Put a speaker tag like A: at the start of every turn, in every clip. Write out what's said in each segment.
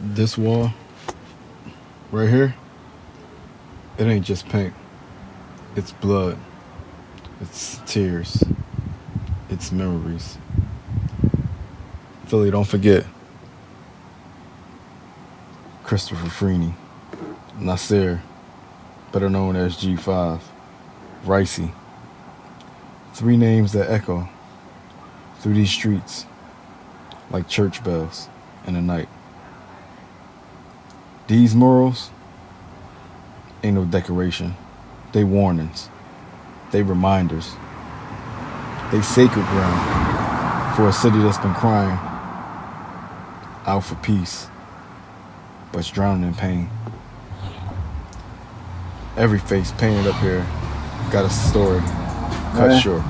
A: This wall right here, it ain't just paint. It's blood. It's tears. It's memories. Philly, don't forget Christopher Freeney, Nasir, better known as G5, Ricey. Three names that echo through these streets like church bells in the night. These murals ain't no decoration. They warnings. They reminders. They sacred ground for a city that's been crying out for peace, but's drowning in pain. Every face painted up here got a story cut short.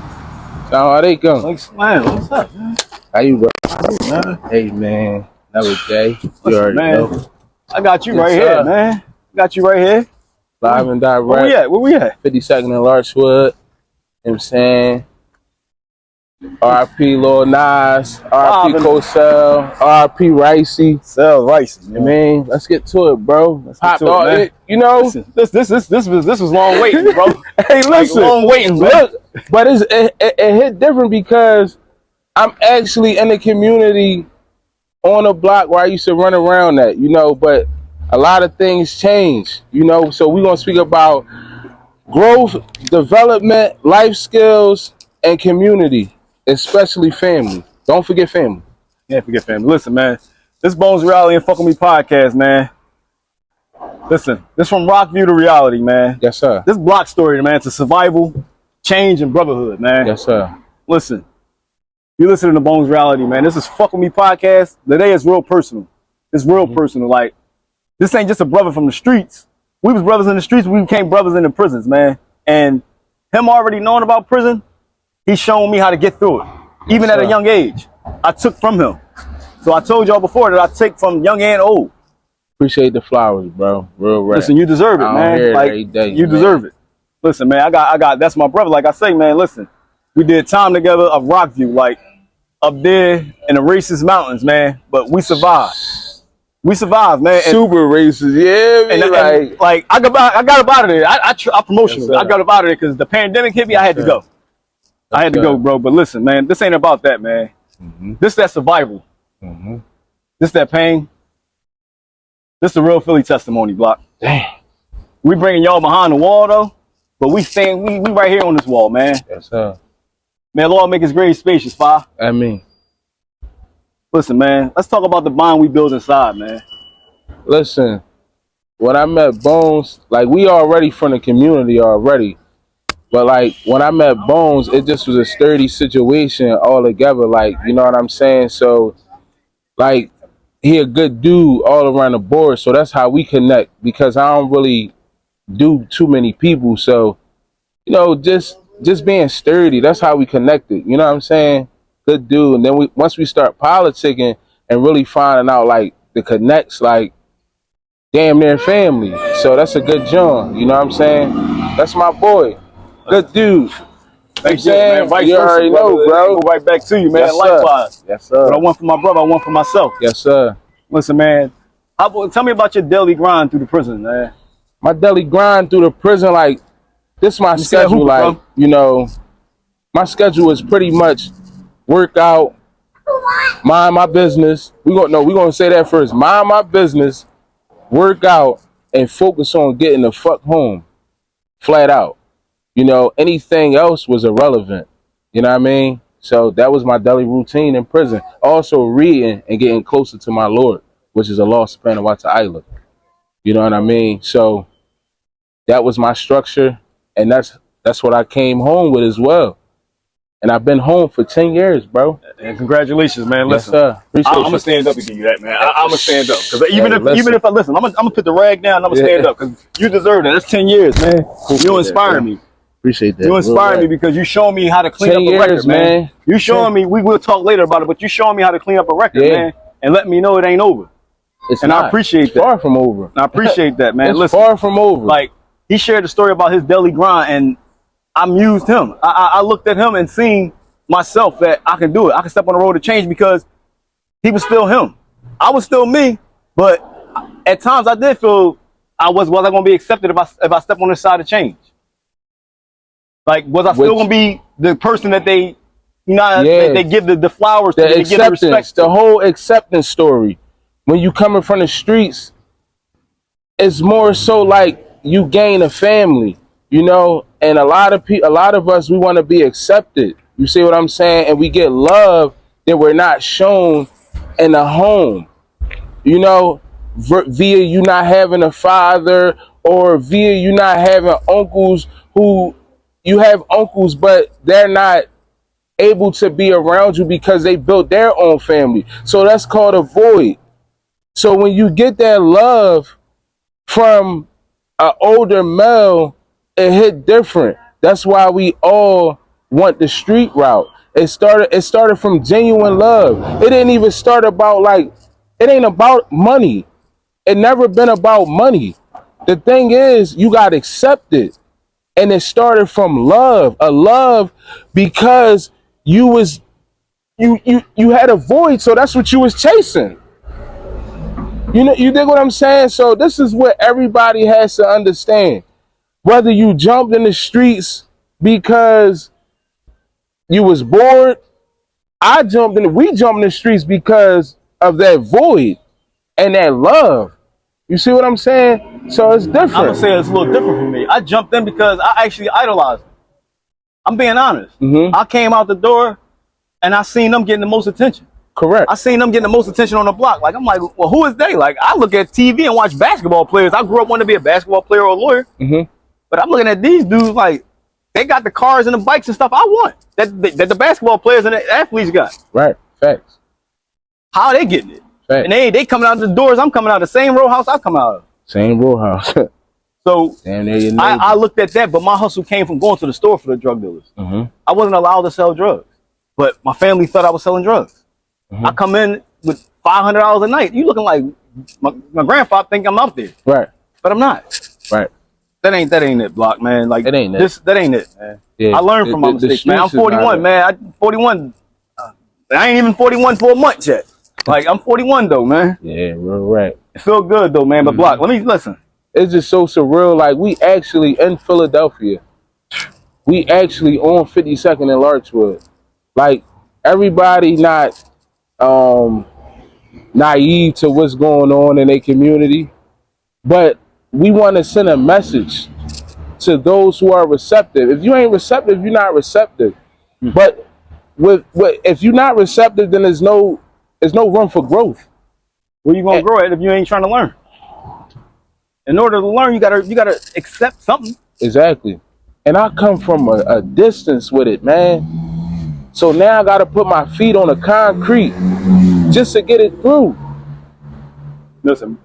B: Assalamualaikum.
C: Man, what's up, man?
B: How you, bro?
C: Man.
B: Hey, man. Another day. You
C: Listen,
B: already
C: man.
B: know.
C: I got you
B: Yes,
C: right
B: sir.
C: here, man. Got you right here.
B: Live and direct.
C: Where we at? Where we at?
B: 52nd and Larchwood. You know what I'm saying? R.I.P. Lil Nas. R.I.P. Cosell. R.I.P. Ricey.
C: Sell Rice.
B: I mean, let's get to it, bro.
C: Pop dog, man.
B: You know?
C: Listen, this was long waiting, bro.
B: Hey, listen.
C: Long waiting, bro.
B: Look, but it hit different because I'm actually in the community on a block where I used to run around at, you know, but a lot of things change, you know, so we're going to speak about growth, development, life skills, and community, especially family. Don't forget family.
C: Can't forget family. Listen, man. This Bones Reality and Fuck With Me podcast, man. Listen, this from Rockview to reality, man.
B: Yes, sir.
C: This block story, man, to survival, change, and brotherhood, man.
B: Yes, sir.
C: Listen, you listen to the Bones Reality, man. This is Fuck With Me podcast. Today is real personal. It's real personal. Like, this ain't just a brother from the streets. We was brothers in the streets. We became brothers in the prisons, man. And him already knowing about prison, he's showing me how to get through it. Even at a young age, I took from him. So I told y'all before that I take from young and old.
B: Appreciate the flowers, bro. Real rap.
C: Listen, you deserve it, man. Like,
B: every day,
C: you
B: man.
C: deserve it. Listen, man, I got, that's my brother. Like I say, man, listen, we did time together of Rockview, like up there in the racist mountains, man. But we survived. We survived, man. And,
B: super racist, yeah, man.
C: like I got up out of there. I promotional.
B: Yes,
C: I got up out of there because the pandemic hit me. I had to go. I had to go, bro. But listen, man, this ain't about that, man. This that survival. This that pain. This the real Philly testimony block.
B: Damn.
C: We bringing y'all behind the wall though, but we right here on this wall, man.
B: Yes, sir.
C: Man, Lord make his grave spacious, Fi.
B: I mean,
C: listen, man, let's talk about the bond we build inside, man.
B: listen, when I met Bones, like we already from the community already. But like when I met Bones, it just was a sturdy situation altogether. Like, you know what I'm saying? So like he a good dude all around the board. So that's how we connect because I don't really do too many people. So, you know, just being sturdy, that's how we connected. You know what I'm saying? Good dude. And then once we start politicking and really finding out like the connects, like damn near family. So that's a good joint. You know what I'm saying? That's my boy. Good dude.
C: Thank you, man. Vice
B: you
C: versa,
B: already know, bro.
C: Go right back to you, man.
B: Yes,
C: Likewise.
B: Yes, sir.
C: What I want for my brother, I want for myself.
B: Yes, sir.
C: Listen, man. Tell me about your daily grind through the prison, man.
B: My daily grind through the prison, like this my schedule, like, you know, my schedule is pretty much work out, mind my business. We're gonna say that first. Mind my business, work out, and focus on getting the fuck home. Flat out. You know, anything else was irrelevant. You know what I mean? So that was my daily routine in prison. Also reading and getting closer to my Lord, which is Allah subhanahu wa ta'ala. You know what I mean? So that was my structure, and that's what I came home with as well. And I've been home for 10 years, bro.
C: And congratulations, man. Listen,
B: yes, sir.
C: I'm gonna stand up and give you that, man. I'm gonna stand up because even if I listen, I'm gonna put the rag down. I'm gonna stand up because you deserve it. That's 10 years, man. You inspire me.
B: Appreciate that.
C: You inspire me because you showing me how to clean up a record, man. You showing me. We will talk later about it, but you showing me how to clean up a record, man, and let me know it ain't over.
B: It's
C: and
B: not.
C: I appreciate that.
B: Far from over.
C: I appreciate that, man.
B: It's
C: listen,
B: far from over.
C: Like he shared the story about his daily grind, and I mused him. I looked at him and seen myself that I can do it. I can step on the road to change because he was still him. I was still me, But at times I did feel was I gonna be accepted if I step on this side of change? Like, was I still gonna be the person that they, you know, they give the flowers to, they give the respect to?
B: The whole acceptance story. When you coming from the streets, it's more so like you gain a family, you know, and a lot of us, we want to be accepted. You see what I'm saying? And we get love that we're not shown in the home, you know, via you not having a father, or via you not having uncles who you have uncles, but they're not able to be around you because they built their own family. So that's called a void. So when you get that love from an older male, it hit different. That's why we all want the street route. It started from genuine love. It didn't even start about like, it ain't about money. It never been about money. The thing is, you got accepted, and it started from love. A love because you had a void, so that's what you was chasing. You know, you dig what I'm saying? So this is what everybody has to understand. Whether you jumped in the streets because you was bored, we jumped in the streets because of that void and that love. You see what I'm saying? So it's different.
C: I'm gonna say it's a little different for me. I jumped in because I actually idolized them. I'm being honest. I came out the door and I seen them getting the most attention.
B: Correct.
C: I seen them getting the most attention on the block. Like, I'm like, well, who is they? Like, I look at TV and watch basketball players. I grew up wanting to be a basketball player or a lawyer. But I'm looking at these dudes like, they got the cars and the bikes and stuff I want that the basketball players and the athletes got.
B: Right. Facts.
C: How are they getting it?
B: Facts.
C: And they coming out the doors I'm coming out, the same row house I come out of.
B: Same row house.
C: So I looked at that, but my hustle came from going to the store for the drug dealers. I wasn't allowed to sell drugs, but my family thought I was selling drugs. I come in with $500 a night. You looking like my grandfather think I'm out there.
B: Right.
C: But I'm not.
B: Right.
C: That ain't it, Block, man. Like,
B: it ain't
C: that ain't it, man. Yeah, I learned from my mistakes, man. I'm 41, man. I'm 41. I ain't even 41 for a month yet. Like, I'm 41 though, man. Yeah,
B: real right.
C: It feel good though, man. But Block, let me listen.
B: It's just so surreal. Like, we actually in Philadelphia. We actually on 52nd and Larchwood. Like, everybody not naive to what's going on in their community, but we want to send a message to those who are receptive. If you ain't receptive, you're not receptive. But if you're not receptive, then there's no room for growth.
C: Where you gonna grow at if you ain't trying to learn? In order to learn, you gotta accept something.
B: Exactly. And I come from a distance with it, man. So now I gotta put my feet on the concrete just to get it through.
C: Listen,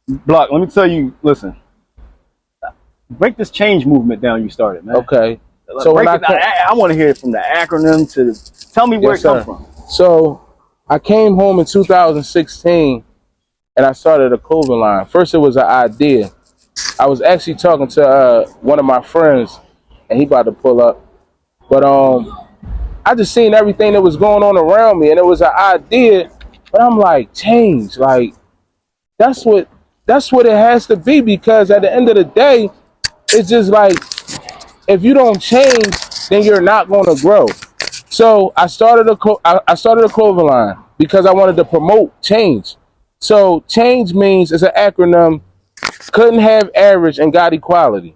C: Block, let me tell you, listen. Break this change movement down you started, man.
B: Okay.
C: So I want to hear it from the acronym to tell me where it comes from.
B: So I came home in 2016 and I started a clothing line. First, it was an idea. I was actually talking to one of my friends, and he about to pull up. But I just seen everything that was going on around me, and it was an idea. But I'm like, change, like that's what it has to be, because at the end of the day, it's just like, if you don't change, then you're not going to grow. So I started a clothing line because I wanted to promote change. So change means, it's an acronym, couldn't have average and got equality.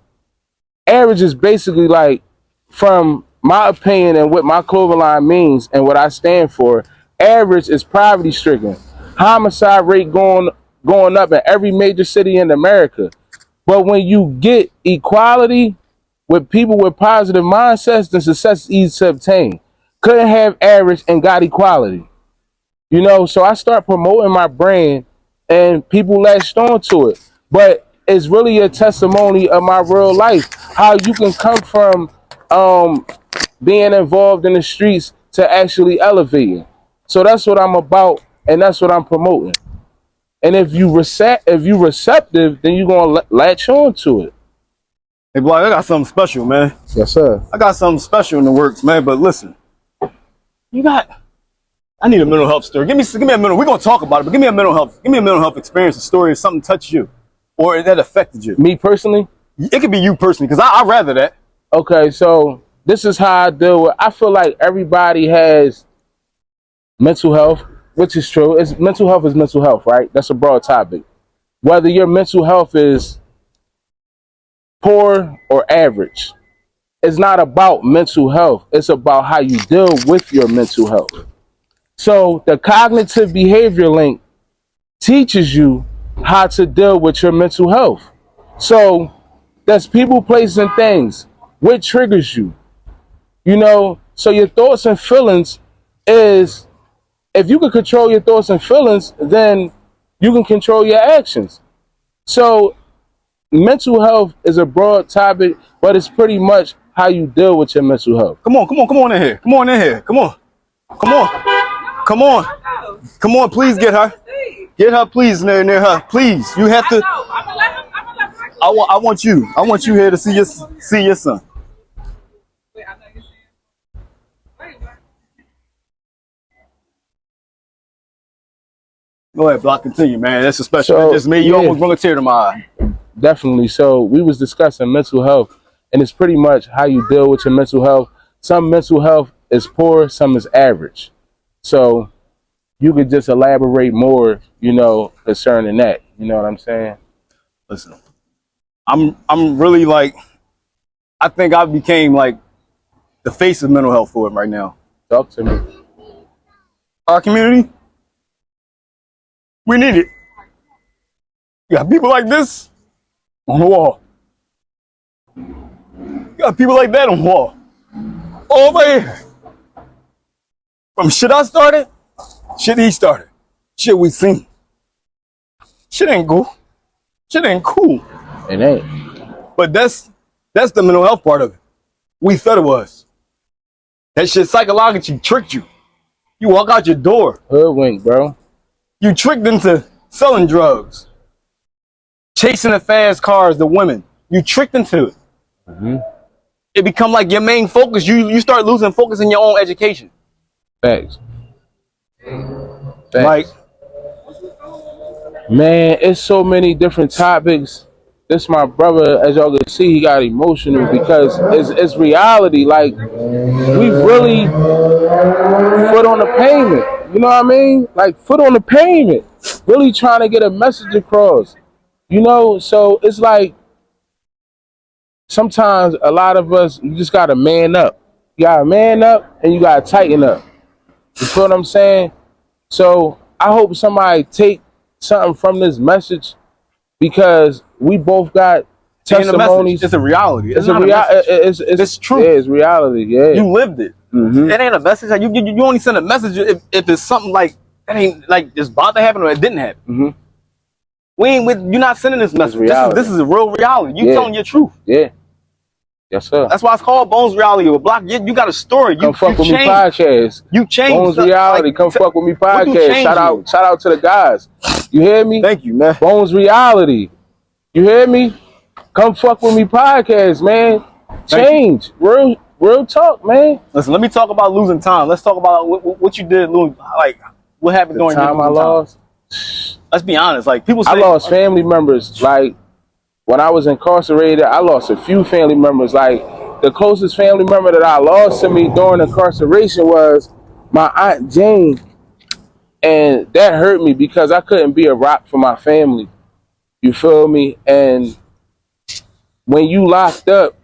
B: Average is basically like, from my opinion and what my clothing line means and what I stand for, average is poverty stricken. Homicide rate going up in every major city in America. But when you get equality with people with positive mindsets, then success is easy to obtain. Couldn't have average and got equality. You know, so I start promoting my brand and people latched on to it. But it's really a testimony of my real life, how you can come from being involved in the streets to actually elevating. So that's what I'm about, and that's what I'm promoting. And if you receptive, then you're gonna latch on to it.
C: Hey, Block, I got something special, man.
B: Yes, sir.
C: I got something special in the works, man. But listen, I I need a mental health story. Give me a mental. We're gonna talk about it, but give me a mental health experience, a story, or something touched you, or that affected you.
B: Me personally,
C: It could be you personally, because I'd rather that.
B: okay, so this is how I deal with. I feel like everybody has mental health, which is true. It's mental health is mental health, right? That's a broad topic. Whether your mental health is poor or average, it's not about mental health. It's about how you deal with your mental health. So the cognitive behavior link teaches you how to deal with your mental health. So that's people, places, and things. What triggers you? You know, so your thoughts and feelings is, if you can control your thoughts and feelings, then you can control your actions. So mental health is a broad topic, but it's pretty much how you deal with your mental health.
C: Come on in here. Come on in here. Come on, please get her. Get her, please, near her. Please. You have to. I want you here to see your son. Go ahead, Block. Continue, man. That's a special.
B: So,
C: That just made you almost bring a tear to my eye.
B: Definitely. So we was discussing mental health, and it's pretty much how you deal with your mental health. Some mental health is poor, some is average. So you could just elaborate more, you know, concerning that. You know what I'm saying?
C: Listen, I'm really like, I think I became like the face of mental health for it right now.
B: Talk to me.
C: Our community, we need it. You got people like this on the wall. You got people like that on the wall. Over here. From shit I started, shit he started, shit we seen. Shit ain't cool. Shit ain't cool.
B: It ain't.
C: But that's the mental health part of it. We thought it was. That shit psychologically tricked you. You walk out your door.
B: Hoodwink, bro.
C: You tricked into selling drugs, chasing the fast cars, the women. You tricked into it.
B: Mm-hmm.
C: It become like your main focus. You start losing focus in your own education.
B: Facts.
C: Like,
B: man, it's so many different topics. This my brother, as y'all can see, he got emotional because it's reality. Like, we really foot on the pavement. You know what I mean? Like, foot on the pavement. Really trying to get a message across. You know, so it's like sometimes a lot of us, you just gotta man up. You gotta man up and you gotta tighten up. You feel what I'm saying? So I hope somebody take something from this message, because we both got testimonies.
C: It's a reality.
B: It's a reality. It's true. Yeah, it's reality. Yeah,
C: you lived it.
B: Mm-hmm.
C: It ain't a message. You only send a message if it's something like that ain't like it's about to happen or it didn't happen.
B: Mm-hmm.
C: We ain't with. You're not sending this message. This is a real reality. You telling your truth.
B: Yeah. Yes, sir.
C: That's why it's called Bones Reality or Block. You got a story.
B: Come fuck with me podcast.
C: You changed.
B: Bones Reality. Come fuck with me podcast. Shout out to the guys. You hear me?
C: Thank you, man.
B: Bones Reality. You hear me? Come fuck with me podcast, man. Change. Real talk, man.
C: Listen, let me talk about losing time. Let's talk about what you did, like what happened during
B: time I lost.
C: Let's be honest. Like people say,
B: I lost family members. Like when I was incarcerated, I lost a few family members. Like the closest family member that I lost to me during incarceration was my Aunt Jane. And that hurt me because I couldn't be a rock for my family. You feel me? And when you locked up,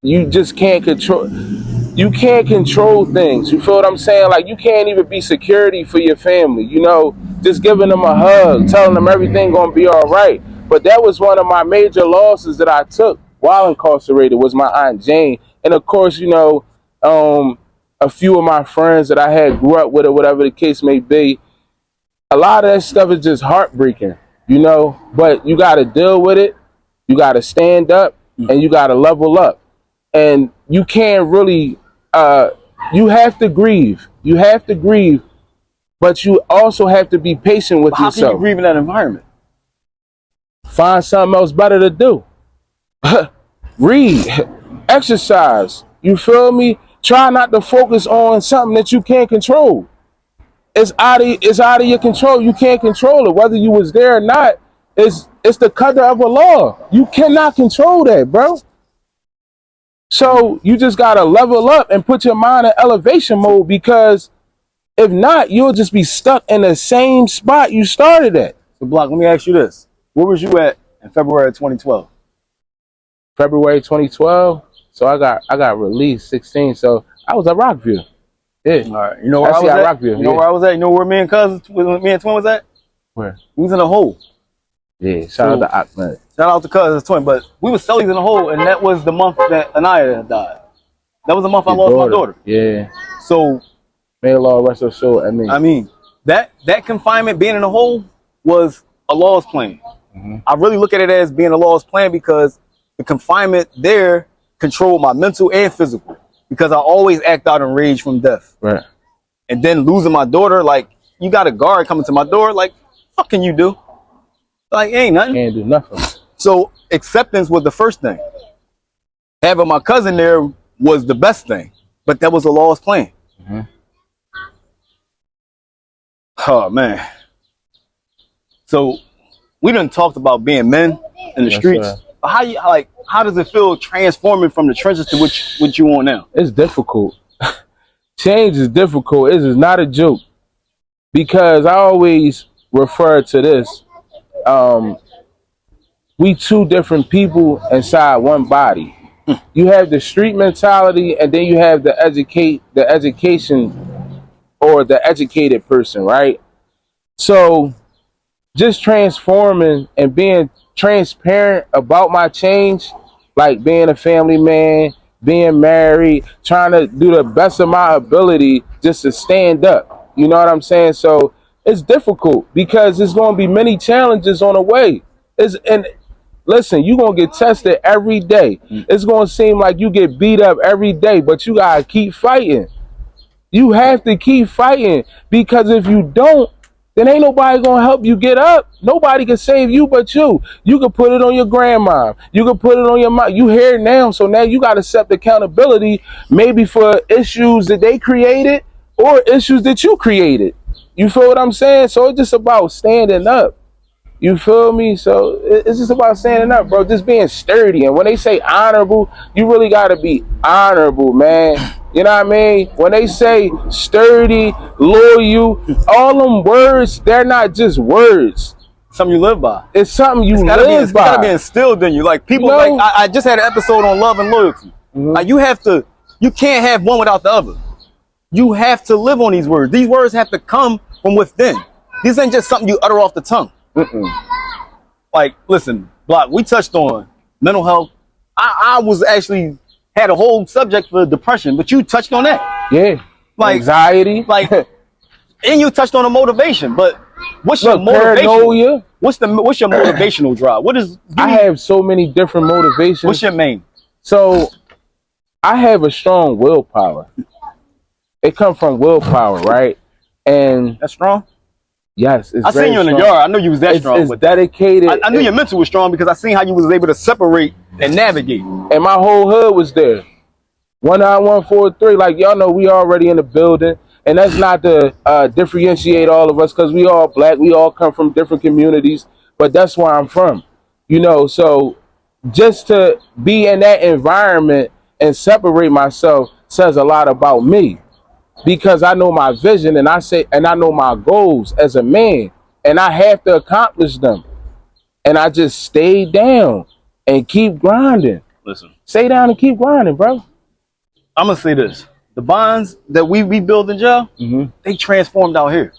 B: you just can't control things. You feel what I'm saying? Like you can't even be security for your family, you know, just giving them a hug, telling them everything gonna be all right. But that was one of my major losses that I took while incarcerated, was my Aunt Jane. And of course, you know, a few of my friends that I had grew up with or whatever the case may be. A lot of that stuff is just heartbreaking, you know, but you got to deal with it. You got to stand up and you got to level up. And you can't really, you have to grieve. You have to grieve, but you also have to be patient with yourself.
C: How can you grieve in that environment?
B: Find something else better to do. Read, exercise. You feel me? Try not to focus on something that you can't control. it's out of your control. You can't control it. Whether you was there or not, it's the qadr of Allah. You cannot control that, bro. So you just gotta level up and put your mind in elevation mode, because if not, you'll just be stuck in the same spot you started at.
C: So, Block, let me ask you this. Where was you at in February of 2012?
B: February 2012. So I got released 16. So I was at Rockville. Yeah.
C: All right. You know where I was at?
B: Rockville,
C: you know where I was at? You know where me and Twin was at?
B: Where?
C: We was in a hole.
B: Yeah, shout out to Ahmed.
C: Shout out to Cuz, Twin. But we was cellies in a hole, and that was the month that Anaya had died. That was the month I lost my daughter.
B: Yeah.
C: So,
B: may Allah rest her soul. I mean,
C: that confinement, being in a hole, was Allah's plan. I really look at it as being Allah's plan, because the confinement there controlled my mental and physical, because I always act out in rage from death.
B: Right.
C: And then losing my daughter, like, you got a guard coming to my door, like, what can you do? Like, ain't nothing.
B: Can't do nothing. So
C: acceptance was the first thing. Having my cousin there was the best thing, but that was Allah's plan. Oh man. So we done talked about being men in the streets.
B: Sir.
C: How does it feel transforming from the trenches to what you on now?
B: It's difficult. Change is difficult. It is not a joke, because I always refer to this. We two different people inside one body. You have the street mentality, and then you have the education, or the educated person, right? So just transforming and being transparent about my change, like being a family man, being married, trying to do the best of my ability just to stand up. You know what I'm saying? So it's difficult, because there's going to be many challenges on the way. And listen, you're going to get tested every day. It's going to seem like you get beat up every day, but you got to keep fighting. You have to keep fighting, because if you don't, then ain't nobody going to help you get up. Nobody can save you but you. You can put it on your grandma. You can put it on your mom. You here now, so now you got to accept accountability, maybe for issues that they created or issues that you created. You feel what I'm saying? So it's just about standing up. You feel me? So it's just about standing up, bro. Just being sturdy. And when they say honorable, you really got to be honorable, man. You know what I mean? When they say sturdy, loyal, all them words, they're not just words.
C: Something you live by.
B: It's something you live by. It's got to
C: be instilled in you. Like people, like I just had an episode on love and loyalty. Like you can't have one without the other. You have to live on these words. These words have to come from within. These ain't just something you utter off the tongue. Like, listen, Block, we touched on mental health. I was actually had a whole subject for depression, but you touched on that.
B: Yeah. Like anxiety.
C: Like, and you touched on the motivation, but what's your motivation?
B: Paranoia.
C: What's your motivational drive?
B: I have so many different motivations.
C: What's your main?
B: So I have a strong willpower. It comes from willpower, right? And
C: that's strong.
B: Yes,
C: I seen you in the yard. I knew you was that strong.
B: It's dedicated.
C: I knew your mental was strong, because I seen how you was able to separate and navigate.
B: And my whole hood was there. 19143. Like y'all know, we already in the building, and that's not to differentiate all of us, because we all black. We all come from different communities, but that's where I'm from. You know, so just to be in that environment and separate myself says a lot about me. Because I know my vision, and I know my goals as a man, and I have to accomplish them. And I just stay down and keep grinding.
C: Listen,
B: stay down and keep grinding, bro.
C: I'm gonna say this: the bonds that we build in jail, they transformed out here.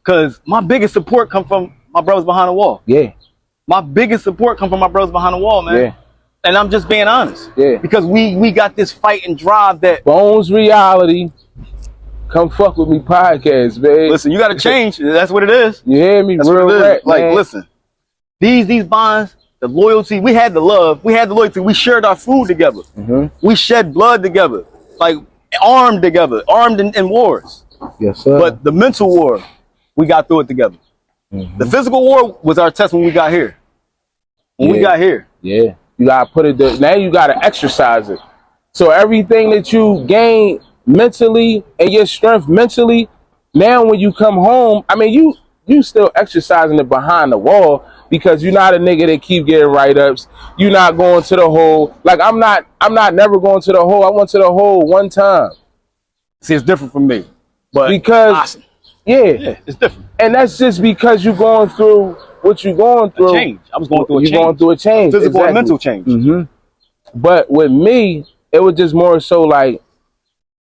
C: Cause my biggest support come from my brothers behind the wall.
B: Yeah,
C: my biggest support come from my brothers behind the wall, man. Yeah. And I'm just being honest. Yeah, because we got this fight and drive that
B: Bones Reality. Come fuck with me podcast, man.
C: Listen, you gotta change. That's what it is.
B: You hear me?
C: That's
B: real rap,
C: like, listen. These bonds, the loyalty, we had the love, we had the loyalty, we shared our food together. We shed blood together, like armed together, armed in wars.
B: Yes, sir.
C: But the mental war, we got through it together. The physical war was our test when we got here. We got here.
B: Yeah. You gotta put it there. Now you gotta exercise it. So everything that you gain mentally and your strength mentally, Now when you come home, I mean, you still exercising it behind the wall because you're not a nigga that keep getting write-ups. You're not going to the hole. Like I'm not never going to the hole. I went to the hole one time.
C: See, it's different from me. But
B: because
C: yeah, it's different.
B: And that's just because you're going through what you're going through.
C: A change. I was going through a change.
B: You're going through a change.
C: A physical and mental change.
B: Mm-hmm. But with me, it was just more so like,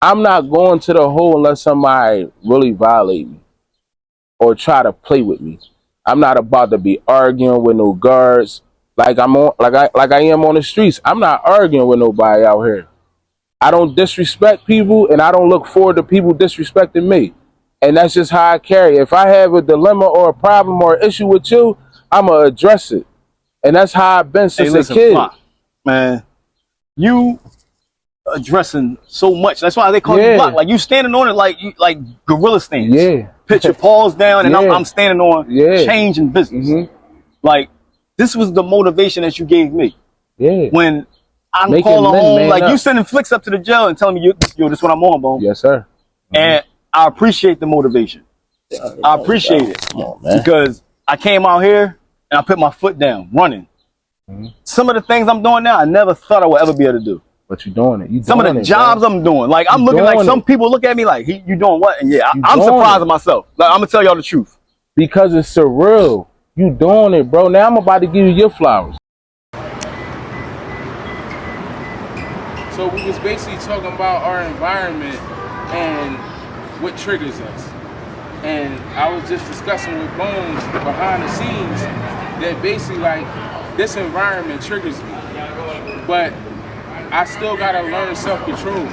B: I'm not going to the hole unless somebody really violate me or try to play with me. I'm not about to be arguing with no guards like I am on the streets. I'm not arguing with nobody out here. I don't disrespect people, and I don't look forward to people disrespecting me. And that's just how I carry it. If I have a dilemma or a problem or issue with you, I'm going to address it. And that's how I've been since a kid.
C: Block, man, you addressing so much. That's why they call you block. Like you standing on it like gorilla stance.
B: Yeah.
C: Put your paws down, and I'm standing on change in business. Like this was the motivation that you gave me. Yeah. When I'm calling home, like you sending flicks up to the jail and telling me, yo, this is what I'm on, bro.
B: Yes, sir.
C: And I appreciate the motivation. I appreciate it.
B: Come on, man.
C: Because I came out here and I put my foot down, running. Some of the things I'm doing now, I never thought I would ever be able to do.
B: But you're doing it.
C: Some of the jobs I'm doing, like I'm looking like some people look at me like, you doing what? And yeah, I'm surprised at myself. Like I'm gonna tell y'all the truth.
B: Because it's surreal. You doing it, bro. Now I'm about to give you your flowers. So we was basically talking about our environment and what triggers us. And I was just discussing with Bones behind the scenes that basically like this environment triggers me. But I still gotta learn self-control.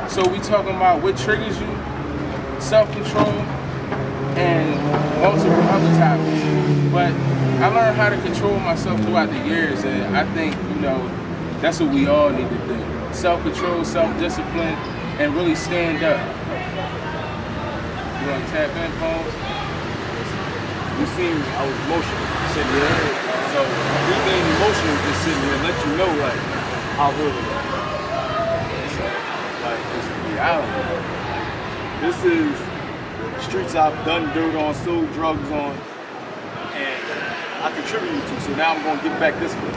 B: So we talking about what triggers you, self-control, and multiple other topics. But I learned how to control myself throughout the years, and I think, that's what we all need to do. Self-control, self-discipline, and really stand up. You want to tap in, Bones?
D: You see, I was emotional sitting here. So being emotional just sitting here let you know like how real it is. So, like it's reality. This is streets I've done dirt on, sold drugs on, and I contributed to. So now I'm gonna give back this way.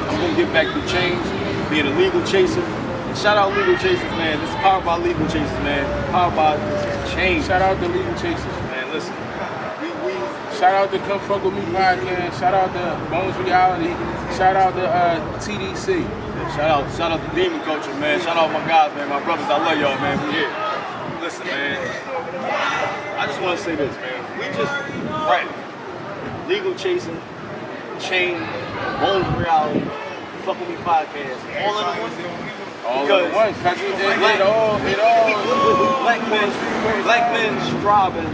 D: I'm gonna give back the change, being a legal chaser. And shout out legal chasers, man. This is powered by legal chasers, man. Powered by this change.
B: Shout out to legal chasers.
D: Man, listen.
B: Shout out to Come Fuck With Me podcast. Shout out to Bones Reality. Shout out to TDC.
D: Yeah, shout out to Demon Culture, man. Shout out my guys, man. My brothers, I love y'all, man. We here. Listen, man. I just want to say this, man. We just legal chasing, chain, Bones Reality, Fuck With Me podcast, all in one.
B: All in one, because it all.
D: Black men striving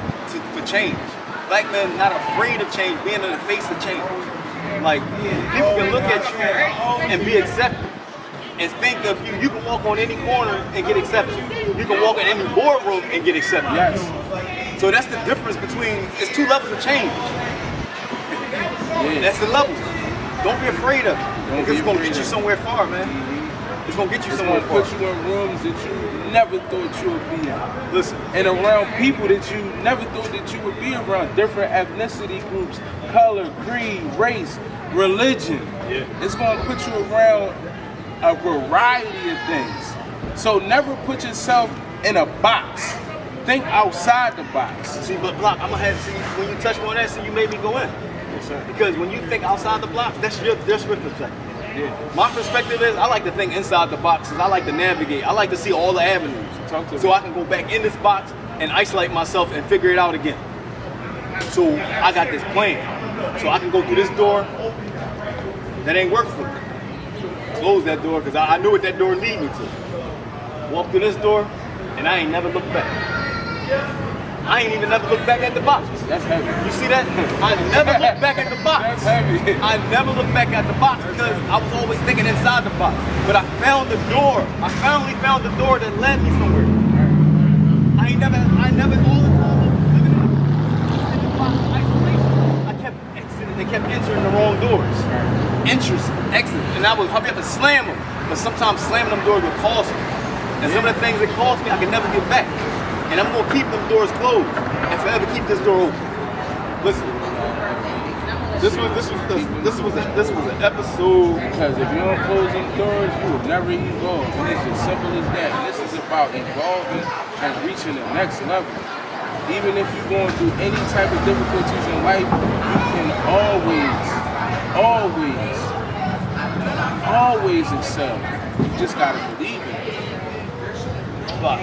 D: for change. Black men not afraid of change, being in the face of change. Like, people can look at you and be accepted and think of you. You can walk on any corner and get accepted. You can walk in any boardroom and get accepted.
B: Yes.
D: So that's the difference between, it's two levels of change. Yeah. That's the levels. Don't be afraid of it. Because it's going to get you somewhere far, man. It's going to get you somewhere far.
B: It's going to put you in rooms that you never thought you would be in.
D: Listen.
B: And around people that you never thought that you would be around. Different ethnicity groups, color, creed, race, religion.
D: Yeah.
B: It's going to put you around a variety of things. So never put yourself in a box. Think outside the box.
D: See, but Block, I'm going to have to see, when you touch on that, you made me go in.
B: Yes, sir.
D: Because when you think outside the box, that's your perspective. Yeah. My perspective is I like to think inside the boxes. I like to navigate. I like to see all the avenues. So I can go back in this box and isolate myself and figure it out again. So I got this plan. So I can go through this door. That ain't work for me. Close that door because I knew what that door lead me to. Walk through this door and I ain't never looked back. I ain't even never looked back at the box.
B: That's heavy.
D: You see that? I never looked back at the box.
B: That's heavy.
D: I never looked back at the box because I was always thinking inside the box. But I found the door. I finally found the door that led me somewhere. I never all the time living in the box of isolation. I kept exiting. They kept entering the wrong doors. Entrance, exit. And I would hurry up and slam them. But sometimes slamming them doors would cost me. And some of the things that cost me, I could never get back. And I'm gonna keep them doors closed and forever keep this door open. Listen, this was an episode.
B: Because if you don't close them doors, you will never evolve. And it's as simple as that. And this is about evolving and reaching the next level. Even if you're going through any type of difficulties in life, you can always excel. You just gotta believe in it.
D: But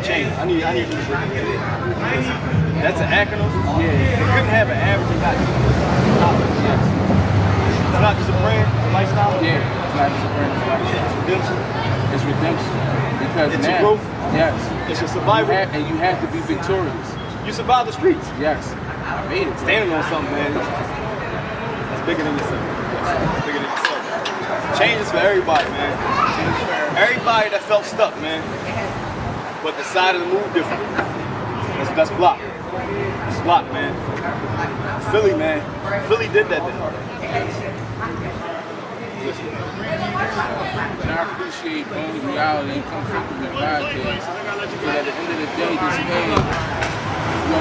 D: change. I need you to break it down. That's an acronym.
B: Yeah.
D: They couldn't have an average and not
B: Yes.
D: It's not just a brand, it's a lifestyle.
B: Yeah. It's not just a brand, it's a lifestyle.
D: It's redemption.
B: It's redemption. Because
D: It's
B: now,
D: your growth.
B: yes.
D: It's your survival.
B: And you have to be victorious.
D: You survive the streets.
B: Yes. I made it.
D: Standing on something, man. That's bigger than yourself. It's bigger than yourself. Change is for everybody, man. Change is for everybody that felt stuck, man. But decided to move differently. That's block. It's block, man. Philly, man. Philly did that then.
B: And I appreciate Bones Reality and Come Frequently podcast. Because at the end of the day, this man,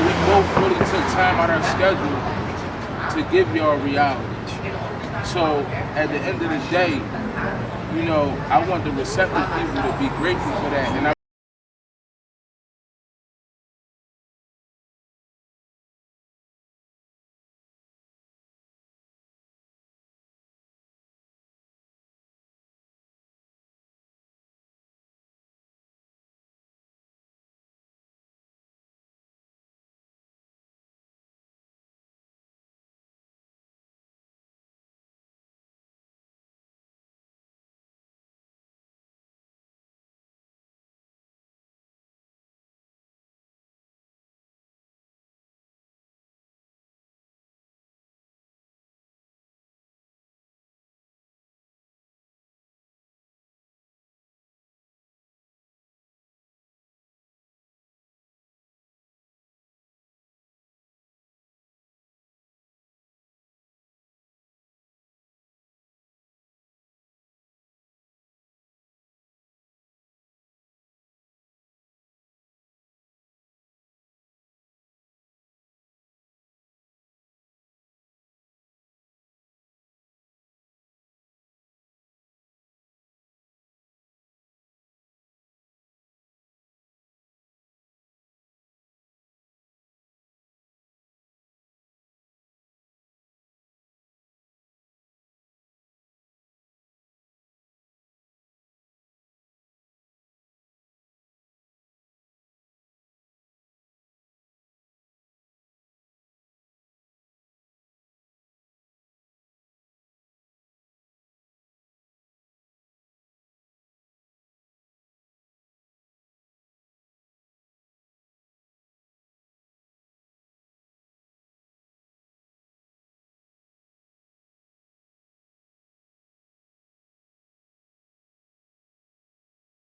B: we both really took time out of our schedule to give y'all reality. So at the end of the day, I want the receptive people to be grateful for that. And I